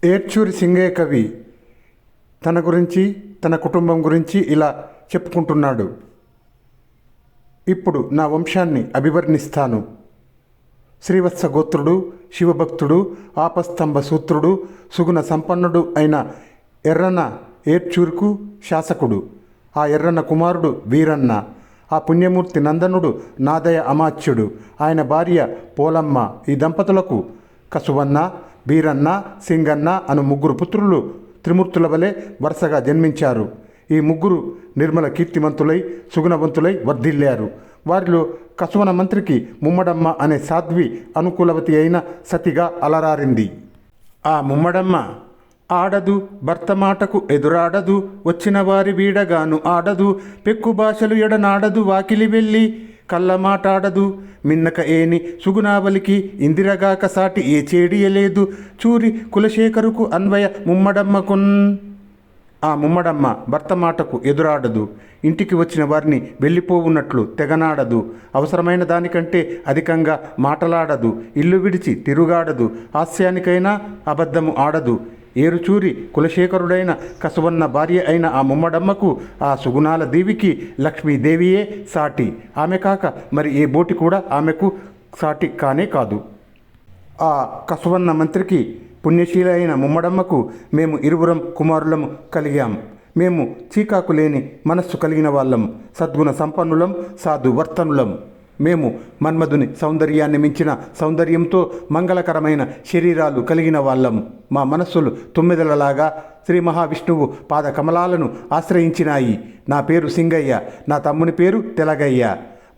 ఏడ్చూరి సింగయ్య కవి తన గురించి తన కుటుంబం గురించి ఇలా చెప్పుకుంటున్నాడు. ఇప్పుడు నా వంశాన్ని అభివర్ణిస్తాను. శ్రీవత్స గోత్రుడు, శివభక్తుడు, ఆపస్తంభ సూత్రుడు, సుగుణ సంపన్నుడు అయిన ఎర్రన్న ఏడ్చూరుకు శాసకుడు. ఆ ఎర్రన్న కుమారుడు వీరన్న. ఆ పుణ్యమూర్తి నందనుడు నాదయ అమాత్యుడు. ఆయన భార్య పోలమ్మ. ఈ దంపతులకు కసువన్న, బీరన్న, సింగన్న అను ముగ్గురు పుత్రులు త్రిమూర్తుల వలె వరుసగా జన్మించారు. ఈ ముగ్గురు నిర్మల కీర్తిమంతులై సుగుణవంతులై వర్ధిల్లారు. వారిలో కసువన మంత్రికి ముమ్మడమ్మ అనే సాధ్వి అనుకూలవతి అయిన సతిగా అలరారింది. ఆ ముమ్మడమ్మ ఆడదు, భర్త మాటకు ఎదురాడదు, వచ్చిన వారి వీడగాను ఆడదు, పెక్కు భాషలు ఎడనాడదు, వాకిలి వెళ్ళి కళ్ళ మాటాడదు, మిన్నక ఏని సుగుణావలికి ఇందిరగాక సాటి ఏ చేడియలేదు, చూరి కులశేఖరుకు అన్వయ ముమ్మడమ్మకున్. ఆ ముమ్మడమ్మ భర్త మాటకు ఎదురాడదు, ఇంటికి వచ్చిన వారిని వెళ్ళిపోవున్నట్లు తెగనాడదు, అవసరమైన దానికంటే అధికంగా మాటలాడదు, ఇల్లు విడిచి తిరుగాడదు, హాస్యానికైనా అబద్ధము ఆడదు. ఏరుచూరి కులశేఖరుడైన కసువన్న భార్య అయిన ఆ ముమ్మడమ్మకు ఆ సుగుణాల దేవికి లక్ష్మీదేవియే సాటి. ఆమె కాక మరి ఏ బోటి కూడా ఆమెకు సాటి కానే కాదు. ఆ కసువన్న మంత్రికి పుణ్యశీల అయిన ముమ్మడమ్మకు మేము ఇరువురం కుమారులము కలిగాం. మేము చీకాకు లేని మనస్సు కలిగిన వాళ్ళం, సద్గుణ సంపన్నులం, సాధు వర్తనులం. మేము మన్మధుని సౌందర్యాన్ని మించిన సౌందర్యంతో మంగళకరమైన శరీరాలు కలిగిన వాళ్ళం. మా మనస్సులు తుమ్మెదలలాగా శ్రీ మహావిష్ణువు పాద కమలాలను ఆశ్రయించినాయి. నా పేరు సింగయ్య, నా తమ్ముని పేరు తెలగయ్య.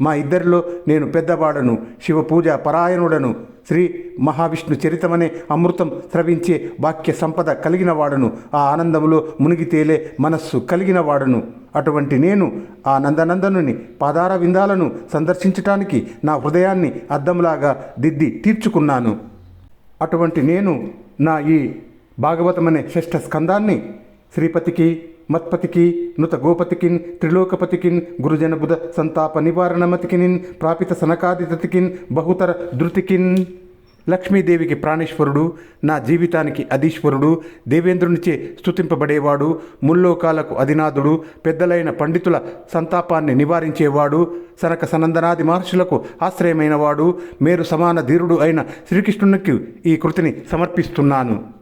మా ఇద్దరిలో నేను పెద్దవాడను, శివపూజ పరాయణుడను, శ్రీ మహావిష్ణు చరితమనే అమృతం స్రవించే వాక్య సంపద కలిగిన వాడను, ఆ ఆనందంలో మునిగి తేలే మనస్సు కలిగిన వాడను. అటువంటి నేను ఆ నందనందనుని పాదార విందాలను సందర్శించటానికి నా హృదయాన్ని అద్దంలాగా దిద్ది తీర్చుకున్నాను. అటువంటి నేను నా ఈ భాగవతమనే షష్ఠ స్కందాన్ని శ్రీపతికి, మత్పతికి, నుత గోపతికిన్, త్రిలోకపతికిన్, గురుజన బుధ సంతాప నివారణమతికిన్, ప్రాపిత సనకాదితతికిన్, బహుతర ధృతికిన్. లక్ష్మీదేవికి ప్రాణేశ్వరుడు, నా జీవితానికి అధీశ్వరుడు, దేవేంద్రునిచే స్తుతింపబడేవాడు, ముల్లోకాలకు అధినాథుడు, పెద్దలైన పండితుల సంతాపాన్ని నివారించేవాడు, సనక సనందనాది మహర్షులకు ఆశ్రయమైనవాడు, మేరు సమాన ధీరుడు అయిన శ్రీకృష్ణునికి ఈ కృతిని సమర్పిస్తున్నాను.